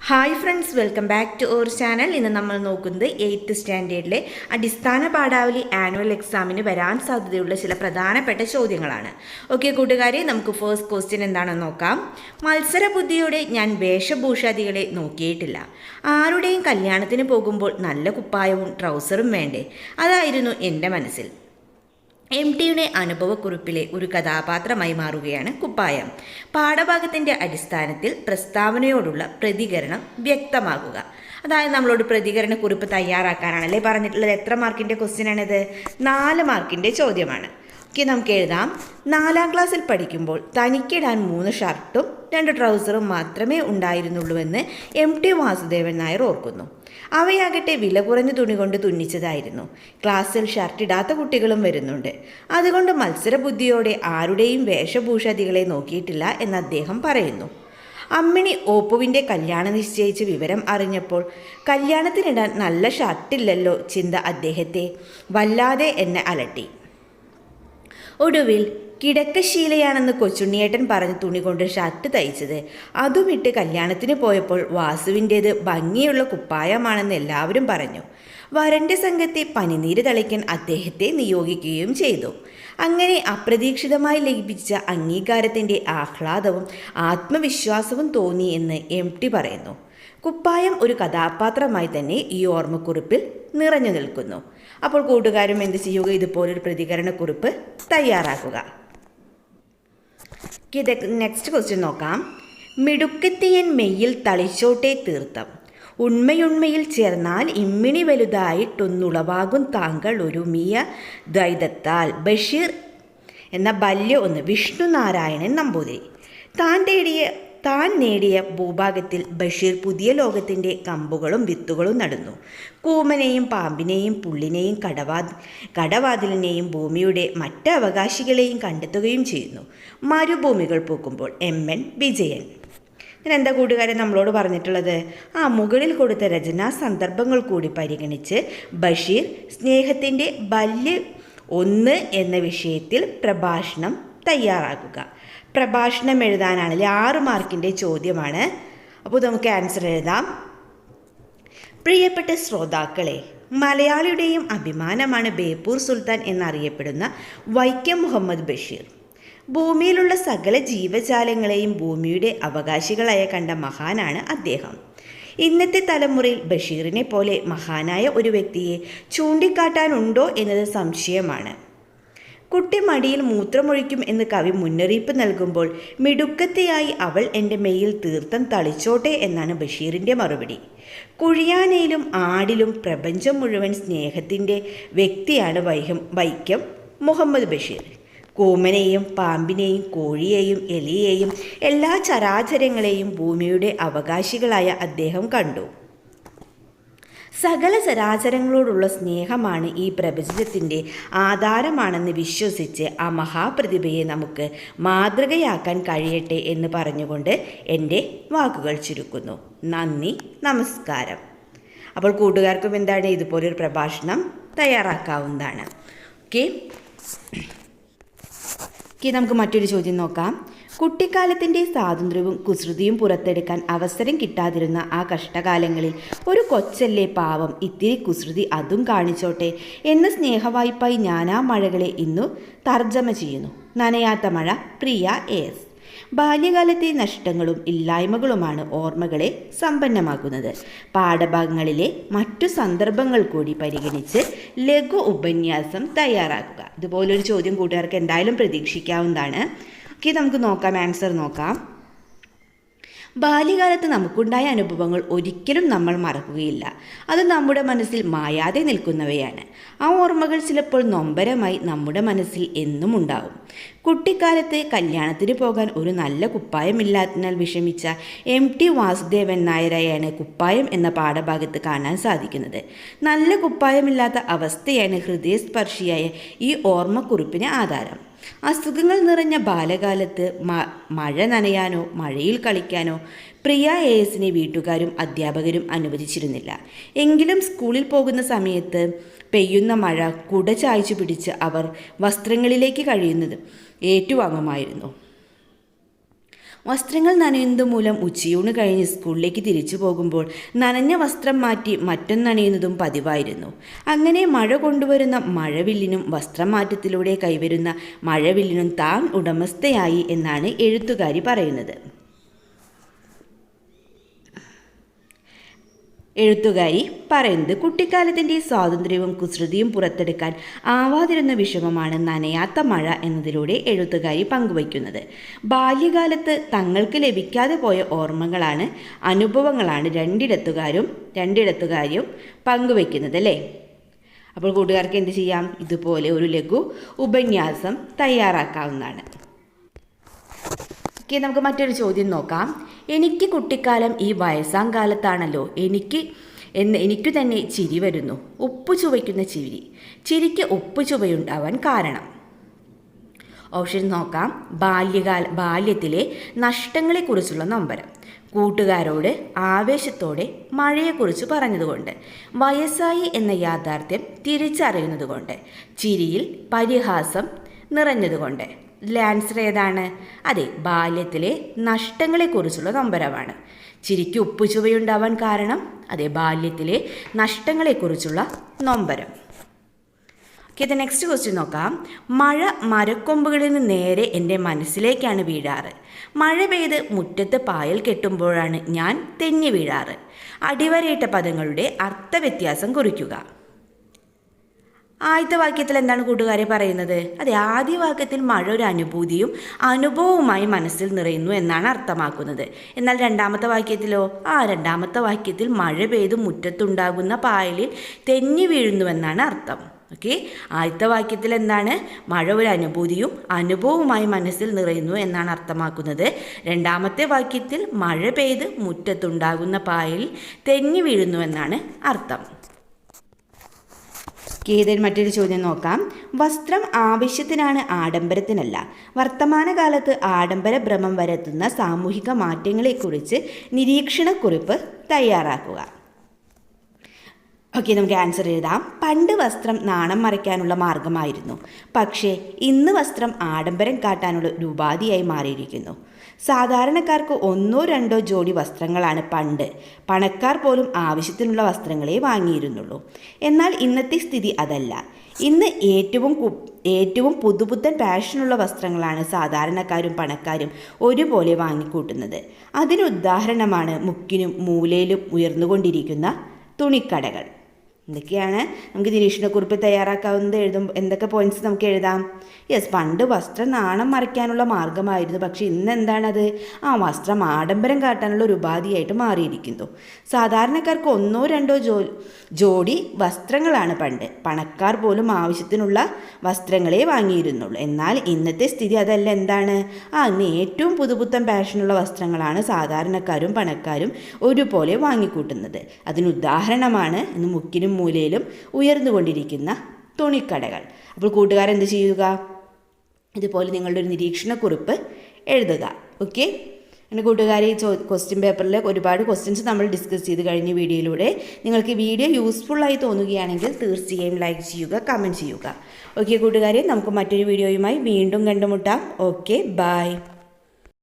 Hi friends, welcome back to our channel. ഇന്ന് നമ്മൾ നോക്കുന്നത് 8th സ്റ്റാൻഡേർഡിലെ അടിസ്ഥാന പാഠാവലി ആനുവൽ എക്സാമിന് വരാൻ സാധ്യതയുള്ള ചില പ്രധാനപ്പെട്ട ചോദ്യങ്ങളാണ്. ഓക്കെ കൂട്ടുകാരെ, നമുക്ക് ഫസ്റ്റ് ക്വസ്റ്റ്യൻ എന്താണെന്ന് നോക്കാം. മത്സരബുദ്ധിയോടെ ഞാൻ വേഷഭൂഷാദികളെ നോക്കിയിട്ടില്ല. ആരുടെയും കല്യാണത്തിന് പോകുമ്പോൾ നല്ല കുപ്പായവും ട്രൗസറും വേണ്ടേ? അതായിരുന്നു എൻ്റെ മനസ്സിൽ. ടിയുടെ അനുഭവക്കുറിപ്പിലെ ഒരു കഥാപാത്രമായി മാറുകയാണ് കുപ്പായം. പാഠഭാഗത്തിൻ്റെ അടിസ്ഥാനത്തിൽ പ്രസ്താവനയോടുള്ള പ്രതികരണം വ്യക്തമാക്കുക. അതായത് നമ്മളോട് പ്രതികരണക്കുറിപ്പ് തയ്യാറാക്കാനാണല്ലേ പറഞ്ഞിട്ടുള്ളത്. എത്ര മാർക്കിൻ്റെ ക്വസ്റ്റ്യൻ ആണിത്? 4 മാർക്കിൻ്റെ ചോദ്യമാണ്. ഓക്കെ, നമുക്ക് എഴുതാം. 4ാം ക്ലാസ്സിൽ പഠിക്കുമ്പോൾ തനിക്കിടാൻ 3 ഷർട്ടും 2 ട്രൗസറും മാത്രമേ ഉണ്ടായിരുന്നുള്ളൂവെന്ന് ടി വാസുദേവൻ നായർ ഓർക്കുന്നു. അവയാകട്ടെ വില കുറഞ്ഞ തുണി കൊണ്ട് തുന്നിച്ചതായിരുന്നു. ക്ലാസ്സിൽ ഷർട്ടിടാത്ത കുട്ടികളും വരുന്നുണ്ട്. അതുകൊണ്ട് മത്സരബുദ്ധിയോടെ ആരുടെയും വേഷഭൂഷാദികളെ നോക്കിയിട്ടില്ല എന്ന് അദ്ദേഹം പറയുന്നു. അമ്മിണി ഓപ്പുവിൻ്റെ കല്യാണം നിശ്ചയിച്ച് വിവരം അറിഞ്ഞപ്പോൾ കല്യാണത്തിനിടാൻ നല്ല ഷർട്ടില്ലല്ലോ ചിന്ത അദ്ദേഹത്തെ വല്ലാതെ എന്നെ അലട്ടി. ഒടുവിൽ കിടക്കശീലയാണെന്ന് കൊച്ചുണ്ണിയേട്ടൻ പറഞ്ഞ് തുണി കൊണ്ട് ഷർട്ട് തയ്ച്ചത് അതുമിട്ട് കല്യാണത്തിന് പോയപ്പോൾ വാസുവിൻ്റേത് ഭംഗിയുള്ള കുപ്പായമാണെന്ന് എല്ലാവരും പറഞ്ഞു. വരൻ്റെ സംഘത്തെ പനിനീര് തളിക്കാൻ അദ്ദേഹത്തെ നിയോഗിക്കുകയും ചെയ്തു. അങ്ങനെ അപ്രതീക്ഷിതമായി ലഭിച്ച അംഗീകാരത്തിൻ്റെ ആഹ്ലാദവും ആത്മവിശ്വാസവും തോന്നി എന്ന് ടി പറയുന്നു. കുപ്പായം ഒരു കഥാപാത്രമായി തന്നെ ഈ ഓർമ്മക്കുറിപ്പിൽ നിറഞ്ഞു നിൽക്കുന്നു. അപ്പോൾ കൂട്ടുകാരും എന്ത് ചെയ്യുക? ഇതുപോലൊരു പ്രതികരണക്കുറിപ്പ് തയ്യാറാക്കുക. നെക്സ്റ്റ് ക്വസ്റ്റ്യൻ നോക്കാം. മിടുക്കത്തിയൻ മെയ്യിൽ തളിച്ചോട്ടെ തീർത്ഥം, ഉണ്മയുണ്മയിൽ ചേർന്നാൽ ഇമ്മിണി വലുതായിട്ടൊന്നുളവാകും താങ്കൾ ഒരുമിയ ദ്വൈതത്താൽ. ബഷീർ എന്ന ബല്യ ഒന്ന് വിഷ്ണുനാരായണൻ നമ്പൂതിരി. താൻ നേടിയ ഭൂഭാഗത്തിൽ ബഷീർ പുതിയ ലോകത്തിൻ്റെ കമ്പുകളും വിത്തുകളും നടുന്നു. കൂമനെയും പാമ്പിനെയും പുള്ളിനെയും കടവാതിലിനെയും ഭൂമിയുടെ മറ്റ് അവകാശികളെയും കണ്ടെത്തുകയും ചെയ്യുന്നു. മരുഭൂമികൾ പൂക്കുമ്പോൾ എൻ വിജയൻ. എന്താ കൂട്ടുകാരെ നമ്മളോട് പറഞ്ഞിട്ടുള്ളത്? മുകളിൽ കൊടുത്ത രചനാ സന്ദർഭങ്ങൾ കൂടി പരിഗണിച്ച് ബഷീർ സ്നേഹത്തിൻ്റെ ബല്യ 1 എന്ന വിഷയത്തിൽ പ്രഭാഷണം തയ്യാറാക്കുക. പ്രഭാഷണം എഴുതാനാണെങ്കിൽ 6 മാർക്കിൻ്റെ ചോദ്യമാണ്. അപ്പോൾ നമുക്ക് ആൻസർ എഴുതാം. പ്രിയപ്പെട്ട ശ്രോതാക്കളെ, മലയാളിയുടെയും അഭിമാനമാണ് ബേപ്പൂർ സുൽത്താൻ എന്നറിയപ്പെടുന്ന വൈക്കം മുഹമ്മദ് ബഷീർ. ഭൂമിയിലുള്ള സകല ജീവജാലങ്ങളെയും ഭൂമിയുടെ അവകാശികളായ കണ്ട മഹാനാണ് അദ്ദേഹം. ഇന്നത്തെ തലമുറയിൽ ബഷീറിനെ പോലെ മഹാനായ ഒരു വ്യക്തിയെ ചൂണ്ടിക്കാട്ടാനുണ്ടോ എന്നത് സംശയമാണ്. കുട്ടി മടിയിൽ മൂത്രമൊഴിക്കും എന്ന് കവി മുന്നറിയിപ്പ് നൽകുമ്പോൾ മിടുക്കത്തെയായി അവൾ എൻ്റെ മെയ്യിൽ തീർത്ഥം തളിച്ചോട്ടെ എന്നാണ് ബഷീറിൻ്റെ മറുപടി. കുഴിയാനയിലും ആടിലും പ്രപഞ്ചം മുഴുവൻ സ്നേഹത്തിൻ്റെ വ്യക്തിയാണ് വൈക്കം മുഹമ്മദ് ബഷീർ. കൂമനെയും പാമ്പിനെയും കോഴിയെയും എലിയെയും എല്ലാ ചരാചരങ്ങളെയും ഭൂമിയുടെ അവകാശികളായ അദ്ദേഹം കണ്ടു. സകല ചരാചരങ്ങളോടുള്ള സ്നേഹമാണ് ഈ പ്രപഞ്ചത്തിൻ്റെ ആധാരമാണെന്ന് വിശ്വസിച്ച് ആ മഹാപ്രതിഭയെ നമുക്ക് മാതൃകയാക്കാൻ കഴിയട്ടെ എന്ന് പറഞ്ഞുകൊണ്ട് എൻ്റെ വാക്കുകൾ ചുരുക്കുന്നു. നന്ദി, നമസ്കാരം. അപ്പോൾ കൂട്ടുകാർക്കും എന്താണ് ഇതുപോലൊരു പ്രഭാഷണം തയ്യാറാക്കാവുന്നതാണ്. ഓക്കെ, നമുക്ക് മറ്റൊരു ചോദ്യം നോക്കാം. കുട്ടിക്കാലത്തിൻ്റെ സ്വാതന്ത്ര്യവും കുസൃതിയും പുറത്തെടുക്കാൻ അവസരം കിട്ടാതിരുന്ന ആ കഷ്ടകാലങ്ങളിൽ ഒരു കൊച്ചല്ലേ പാവം, ഇത്തിരി കുസൃതി അതും കാണിച്ചോട്ടെ എന്ന സ്നേഹവായ്പായി ഞാനാ മഴകളെ ഇന്നു തർജ്ജമ ചെയ്യുന്നു. നനയാത്ത മഴ, പ്രിയ എസ്. ബാല്യകാലത്തെ നഷ്ടങ്ങളും ഇല്ലായ്മകളുമാണ് ഓർമ്മകളെ സമ്പന്നമാക്കുന്നത്. പാഠഭാഗങ്ങളിലെ മറ്റു സന്ദർഭങ്ങൾ കൂടി പരിഗണിച്ച് ലഘു ഉപന്യാസം തയ്യാറാക്കുക. ഇതുപോലൊരു ചോദ്യം കൂട്ടുകാർക്ക് എന്തായാലും പ്രതീക്ഷിക്കാവുന്നതാണ്. നമുക്ക് നോക്കാം, ആൻസർ നോക്കാം. ബാല്യകാലത്ത് നമുക്കുണ്ടായ അനുഭവങ്ങൾ ഒരിക്കലും നമ്മൾ മറക്കുകയില്ല. അത് നമ്മുടെ മനസ്സിൽ മായാതെ നിൽക്കുന്നവയാണ്. ആ ഓർമ്മകൾ ചിലപ്പോൾ നൊമ്പരമായി നമ്മുടെ മനസ്സിൽ എന്നും ഉണ്ടാവും. കുട്ടിക്കാലത്ത് കല്യാണത്തിന് പോകാൻ ഒരു നല്ല കുപ്പായമില്ലാത്തതിനാൽ വിഷമിച്ച ടി വാസുദേവൻ നായരെയാണ് കുപ്പായം എന്ന പാഠഭാഗത്ത് കാണാൻ സാധിക്കുന്നത്. നല്ല കുപ്പായമില്ലാത്ത അവസ്ഥയാണ് ഹൃദയസ്പർശിയായ ഈ ഓർമ്മക്കുറിപ്പിന് ആധാരം. അസുഖങ്ങൾ നിറഞ്ഞ ബാലകാലത്ത് മഴ നനയാനോ മഴയിൽ കളിക്കാനോ പ്രിയ എസിനെ വീട്ടുകാരും അധ്യാപകരും അനുവദിച്ചിരുന്നില്ല. എങ്കിലും സ്കൂളിൽ പോകുന്ന സമയത്ത് പെയ്യുന്ന മഴ കുട ചായ്ച്ചു പിടിച്ച് അവർ വസ്ത്രങ്ങളിലേക്ക് കഴിയുന്നത് ഏറ്റുവാങ്ങുമായിരുന്നു. വസ്ത്രങ്ങൾ നനയുന്നത് മൂലം ഉച്ചയൂണ് കഴിഞ്ഞ് സ്കൂളിലേക്ക് തിരിച്ചു പോകുമ്പോൾ നനഞ്ഞ വസ്ത്രം മാറ്റി മറ്റൊന്നണിയുന്നതും പതിവായിരുന്നു. അങ്ങനെ മഴ കൊണ്ടുവരുന്ന മഴവില്ലിനും വസ്ത്രം മാറ്റത്തിലൂടെ കൈവരുന്ന മഴവില്ലിനും താൻ ഉടമസ്ഥയായി എന്നാണ് എഴുത്തുകാരി പറയുന്നത്. കുട്ടിക്കാലത്തിൻ്റെ സ്വാതന്ത്ര്യവും കുസൃതിയും പുറത്തെടുക്കാൻ ആവാതിരുന്ന വിഷമമാണ് നനയാത്ത മഴ എന്നതിലൂടെ എഴുത്തുകാരി പങ്കുവയ്ക്കുന്നത്. ബാല്യകാലത്ത് തങ്ങൾക്ക് ലഭിക്കാതെ പോയ ഓർമ്മകളാണ്, അനുഭവങ്ങളാണ് രണ്ടിടത്തുകാരും പങ്കുവയ്ക്കുന്നത് അല്ലേ. അപ്പോൾ കൂട്ടുകാർക്ക് എന്ത് ചെയ്യാം? ഇതുപോലെ ഒരു ലഘു ഉപന്യാസം തയ്യാറാക്കാവുന്നതാണ്. നമുക്ക് മറ്റൊരു ചോദ്യം നോക്കാം. എനിക്ക് കുട്ടിക്കാലം ഈ വയസ്സാം കാലത്താണല്ലോ, എനിക്കു തന്നെ ചിരി വരുന്നു. ഉപ്പ് ചുവയ്ക്കുന്ന ചിരിക്ക് ഉപ്പ് ചുവയുണ്ടാവാൻ കാരണം? ഓപ്ഷൻ നോക്കാം. ബാല്യത്തിലെ നഷ്ടങ്ങളെക്കുറിച്ചുള്ള നൊമ്പരം, കൂട്ടുകാരോട് ആവേശത്തോടെ മഴയെക്കുറിച്ച് പറഞ്ഞതുകൊണ്ട്, വയസ്സായി എന്ന യാഥാർത്ഥ്യം തിരിച്ചറിയുന്നതുകൊണ്ട്, ചിരിയിൽ പരിഹാസം നിറഞ്ഞതുകൊണ്ട്. ആൻസർ ഏതാണ്? അതെ, ബാല്യത്തിലെ നഷ്ടങ്ങളെക്കുറിച്ചുള്ള നൊമ്പരമാണ്. ചിരിക്ക് ഉപ്പ് ചുവയുണ്ടാവാൻ കാരണം? അതെ, ബാല്യത്തിലെ നഷ്ടങ്ങളെക്കുറിച്ചുള്ള നൊമ്പരം. ഓക്കെ, നെക്സ്റ്റ് ക്വസ്റ്റ്യൻ നോക്കാം. മഴ മരക്കൊമ്പുകളിൽ നിന്ന് നേരെ എൻ്റെ മനസ്സിലേക്കാണ് വീഴാറ്. മഴ പെയ്ത് മുറ്റത്ത് പായൽ കെട്ടുമ്പോഴാണ് ഞാൻ തെന്നി വീഴാറ്. അടിവരയിട്ട പദങ്ങളുടെ അർത്ഥവ്യത്യാസം കുറിക്കുക. ആദ്യത്തെ വാക്യത്തിൽ എന്താണ് കൂട്ടുകാരെ പറയുന്നത്? അതെ, ആദ്യ വാക്യത്തിൽ മഴ ഒരു അനുഭവവുമായി മനസ്സിൽ നിറയുന്നു എന്നാണ് അർത്ഥമാക്കുന്നത്. എന്നാൽ രണ്ടാമത്തെ വാക്യത്തിലോ? രണ്ടാമത്തെ വാക്യത്തിൽ മഴ പെയ്ത് മുറ്റത്തുണ്ടാകുന്ന പായലിൽ തെന്നി വീഴുന്നുവെന്നാണ് അർത്ഥം. ഓക്കെ, ആദ്യത്തെ വാക്യത്തിൽ എന്താണ്? മഴ ഒരു അനുഭവവുമായി മനസ്സിൽ നിറയുന്നു എന്നാണ് അർത്ഥമാക്കുന്നത്. രണ്ടാമത്തെ വാക്യത്തിൽ മഴ പെയ്ത് മുറ്റത്തുണ്ടാകുന്ന പായലിൽ തെന്നി വീഴുന്നുവെന്നാണ് അർത്ഥം. മറ്റൊരു ചോദ്യം നോക്കാം. വസ്ത്രം ആവശ്യത്തിനാണ്, ആഡംബരത്തിനല്ല. വർത്തമാനകാലത്ത് ആഡംബര ഭ്രമം വരുത്തുന്ന സാമൂഹിക മാറ്റങ്ങളെക്കുറിച്ച് നിരീക്ഷണക്കുറിപ്പ് തയ്യാറാക്കുക. ഓക്കെ, നമുക്ക് ആൻസർ എഴുതാം. പണ്ട് വസ്ത്രം നാണം മറയ്ക്കാനുള്ള മാർഗമായിരുന്നു. പക്ഷേ ഇന്ന് വസ്ത്രം ആഡംബരം കാട്ടാനുള്ള ഒരു ഉപാധിയായി മാറിയിരിക്കുന്നു. സാധാരണക്കാർക്ക് 1-2 ജോഡി വസ്ത്രങ്ങളാണ് പണ്ട്. പണക്കാർ പോലും ആവശ്യത്തിനുള്ള വസ്ത്രങ്ങളെ വാങ്ങിയിരുന്നുള്ളൂ. എന്നാൽ ഇന്നത്തെ സ്ഥിതി അതല്ല. ഇന്ന് ഏറ്റവും പുതുപുത്തൻ ഫാഷനുള്ള വസ്ത്രങ്ങളാണ് സാധാരണക്കാരും പണക്കാരും ഒരുപോലെ വാങ്ങിക്കൂട്ടുന്നത്. അതിനുദാഹരണമാണ് മുക്കിനും മൂലയിലും ഉയർന്നുകൊണ്ടിരിക്കുന്ന തുണിക്കടകൾ. എന്തൊക്കെയാണ് നമുക്ക് നിരീക്ഷണക്കുറിപ്പ് തയ്യാറാക്കാവുന്നത്? എന്തൊക്കെ പോയിന്റ്സ് നമുക്ക് എഴുതാം? യെസ്, പണ്ട് വസ്ത്രം നാണം മറയ്ക്കാനുള്ള മാർഗമായിരുന്നു. പക്ഷേ ഇന്ന് എന്താണത്? വസ്ത്രം ആഡംബരം കാട്ടാനുള്ള ഒരു ഉപാധിയായിട്ട് മാറിയിരിക്കുന്നു. സാധാരണക്കാർക്ക് 1-2 ജോഡി വസ്ത്രങ്ങളാണ് പണ്ട്. പണക്കാർ പോലും ആവശ്യത്തിനുള്ള വസ്ത്രങ്ങളെ വാങ്ങിയിരുന്നുള്ളൂ. എന്നാൽ ഇന്നത്തെ സ്ഥിതി അതല്ല. എന്താണ്? ഇന്ന് ഏറ്റവും പുതുപുത്തൻ ഫാഷനുള്ള വസ്ത്രങ്ങളാണ് സാധാരണക്കാരും പണക്കാരും ഒരുപോലെ വാങ്ങിക്കൂട്ടുന്നത്. അതിനുദാഹരണമാണ് ഇന്ന് മുക്കിനും മൂലയിലും ഉയർന്നുകൊണ്ടിരിക്കുന്ന തുണിക്കടകൾ. അപ്പോൾ കൂട്ടുകാരെന്ത് ചെയ്യുക? ഇതുപോലെ നിങ്ങളുടെ ഒരു നിരീക്ഷണക്കുറിപ്പ് എഴുതുക. ഓക്കെ, എൻ്റെ കൂട്ടുകാരെ, ക്വസ്റ്റ്യൻ പേപ്പറിൽ ഒരുപാട് ക്വസ്റ്റ്യൻസ് നമ്മൾ ഡിസ്കസ് ചെയ്ത് കഴിഞ്ഞ വീഡിയോയിലൂടെ. നിങ്ങൾക്ക് വീഡിയോ യൂസ്ഫുള്ളായി തോന്നുകയാണെങ്കിൽ തീർച്ചയായും ലൈക്ക് ചെയ്യുക, കമൻറ്റ് ചെയ്യുക. ഓക്കെ കൂട്ടുകാരെ, നമുക്ക് മറ്റൊരു വീഡിയോയുമായി വീണ്ടും കണ്ടുമുട്ടാം. Okay, by.